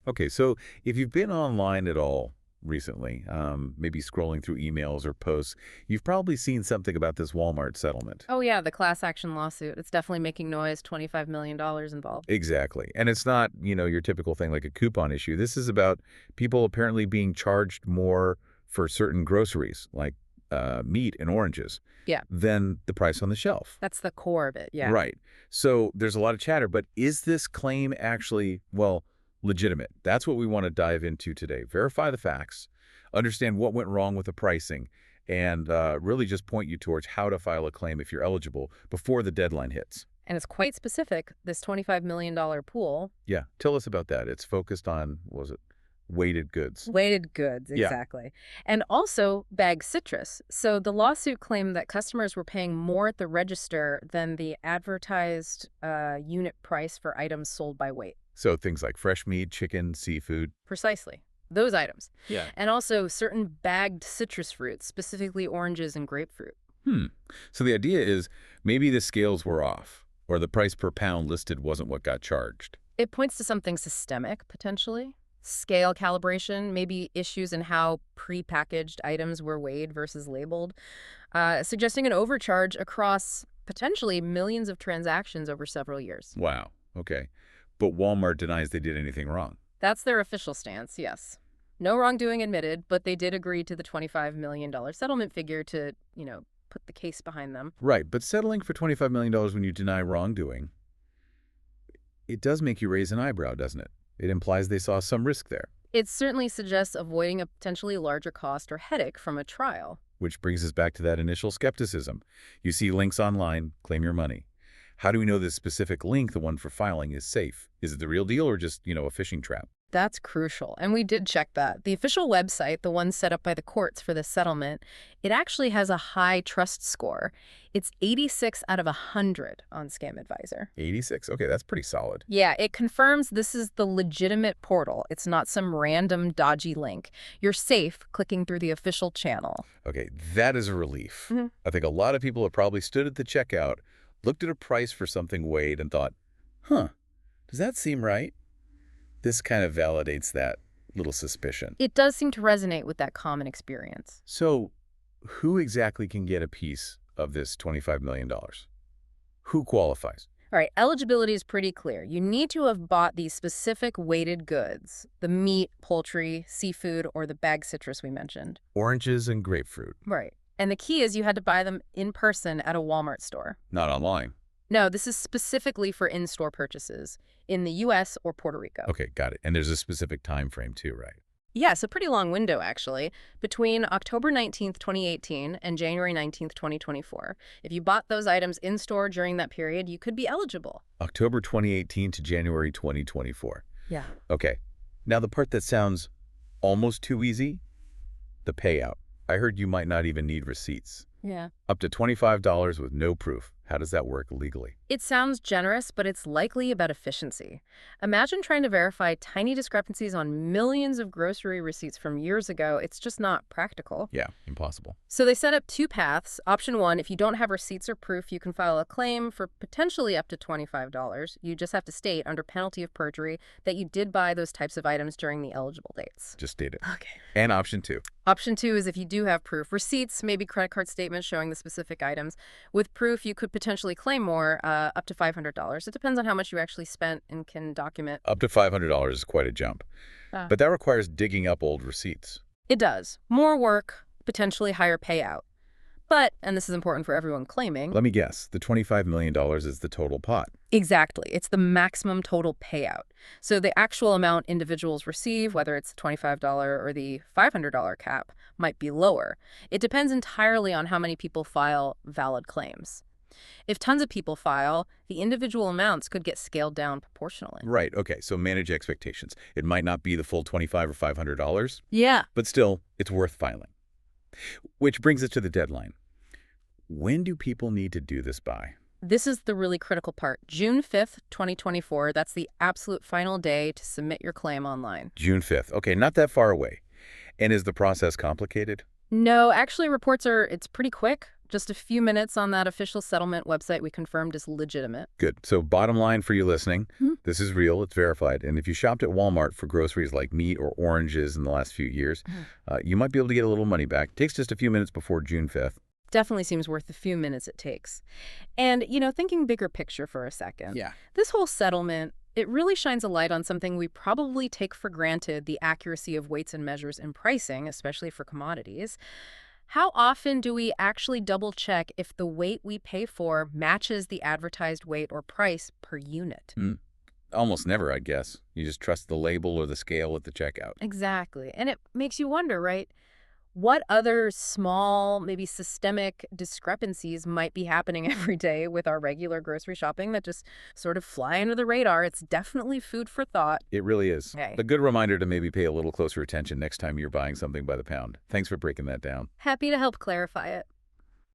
Okay, so if you've been online at all recently, maybe scrolling through emails or posts, you've probably seen something about this Walmart settlement. Oh, yeah, the class action lawsuit. It's definitely making noise, $25 million involved. Exactly. And it's not, your typical thing like a coupon issue. This is about people apparently being charged more for certain groceries, like meat and oranges, Yeah, than the price on the shelf. that's the core of it, yeah. Right. So there's a lot of chatter, but is this claim actually, well, legitimate? That's what we want to dive into today. Verify the facts, understand what went wrong with the pricing, and really just point you towards how to file a claim if you're eligible before the deadline hits. And it's quite specific, this $25 million pool. Yeah, tell us about that. It's focused on, was it weighted goods? Weighted goods, Yeah. exactly. And also bagged citrus. So the lawsuit claimed that customers were paying more at the register than the advertised unit price for items sold by weight. So things like fresh meat, chicken, seafood. Precisely. Those items. Yeah. And also certain bagged citrus fruits, specifically oranges and grapefruit. Hmm. So the idea is maybe the scales were off, or the price per pound listed wasn't what got charged. It points to something systemic, potentially. Scale calibration, maybe issues in how prepackaged items were weighed versus labeled, suggesting an overcharge across potentially millions of transactions over several years. Wow. Okay. But Walmart denies they did anything wrong. That's their official stance, yes. No wrongdoing admitted, but they did agree to the $25 million settlement figure to, put the case behind them. Right, but settling for $25 million when you deny wrongdoing, it does make you raise an eyebrow, doesn't it? It implies they saw some risk there, It certainly suggests avoiding a potentially larger cost or headache from a trial. which brings us back to that initial skepticism. You see links online, claim your money. How do we know this specific link, the one for filing, is safe? Is it the real deal or just, a phishing trap? That's crucial. And we did check that. The official website, the one set up by the courts for this settlement, it actually has a high trust score. It's 86 out of 100 on Scam Advisor. 86? Okay, that's pretty solid. Yeah, it confirms this is the legitimate portal. It's not some random dodgy link. You're safe clicking through the official channel. Okay, that is a relief. Mhm. I think a lot of people have probably stood at the checkout, looked at a price for something weighed, and thought, huh, does that seem right? This kind of validates that little suspicion. It does seem to resonate with that common experience. So, who exactly can get a piece of this $25 million? Who qualifies? All right, eligibility is pretty clear. You need to have bought these specific weighted goods, the meat, poultry, seafood, or the bagged citrus we mentioned. Oranges and grapefruit, Right. And the key is you had to buy them in person at a Walmart store. not online. No, this is specifically for in-store purchases in the U.S. or Puerto Rico. Okay, got it. And there's a specific time frame too, right? Yes, a pretty long window, actually, between October 19th, 2018 and January 19th, 2024. If you bought those items in-store during that period, you could be eligible. October 2018 to January 2024. Yeah. Okay. Now the part that sounds almost too easy, the payout. I heard you might not even need receipts. Yeah. Up to $25 with no proof. How does that work legally? It sounds generous, but it's likely about efficiency. Imagine trying to verify tiny discrepancies on millions of grocery receipts from years ago. It's just not practical. Yeah, impossible. So they set up two paths. Option one, if you don't have receipts or proof, you can file a claim for potentially up to $25. You just have to state, under penalty of perjury, that you did buy those types of items during the eligible dates. Just state it. Okay. And option two. Option two is if you do have proof. Receipts, maybe credit card statements showing the specific items. With proof, you could potentially claim more, up to $500. It depends on how much you actually spent and can document. Up to $500 is quite a jump. But that requires digging up old receipts. It does. More work, potentially higher payout. But, and this is important for everyone claiming. Let me guess, the $25 million is the total pot. Exactly. It's the maximum total payout. So the actual amount individuals receive, whether it's the $25 or the $500 cap, might be lower. It depends entirely on how many people file valid claims. If tons of people file, the individual amounts could get scaled down proportionally. Right, okay, so manage expectations. It might not be the full $25 or $500, Yeah. but still, it's worth filing. Which brings us to the deadline. When do people need to do this by? This is the really critical part. June 5th, 2024. That's the absolute final day to submit your claim online. June 5th. Okay, not that far away. And is the process complicated? No, actually, reports are, it's pretty quick. Just a few minutes on that official settlement website we confirmed is legitimate. Good. So bottom line for you listening, Hmm. this is real, it's verified. And if you shopped at Walmart for groceries like meat or oranges in the last few years, you might be able to get a little money back. It takes just a few minutes before June 5th. Definitely seems worth the few minutes it takes. And, thinking bigger picture for a second, Yeah. this whole settlement, it really shines a light on something we probably take for granted, the accuracy of weights and measures in pricing, especially for commodities. How often do we actually double check if the weight we pay for matches the advertised weight or price per unit? Almost never, I guess. You just trust the label or the scale at the checkout. Exactly. And it makes you wonder, right? What other small, maybe systemic discrepancies might be happening every day with our regular grocery shopping that just sort of fly under the radar? It's definitely food for thought. It really is. Okay. A good reminder to maybe pay a little closer attention next time you're buying something by the pound. Thanks for breaking that down. Happy to help clarify it.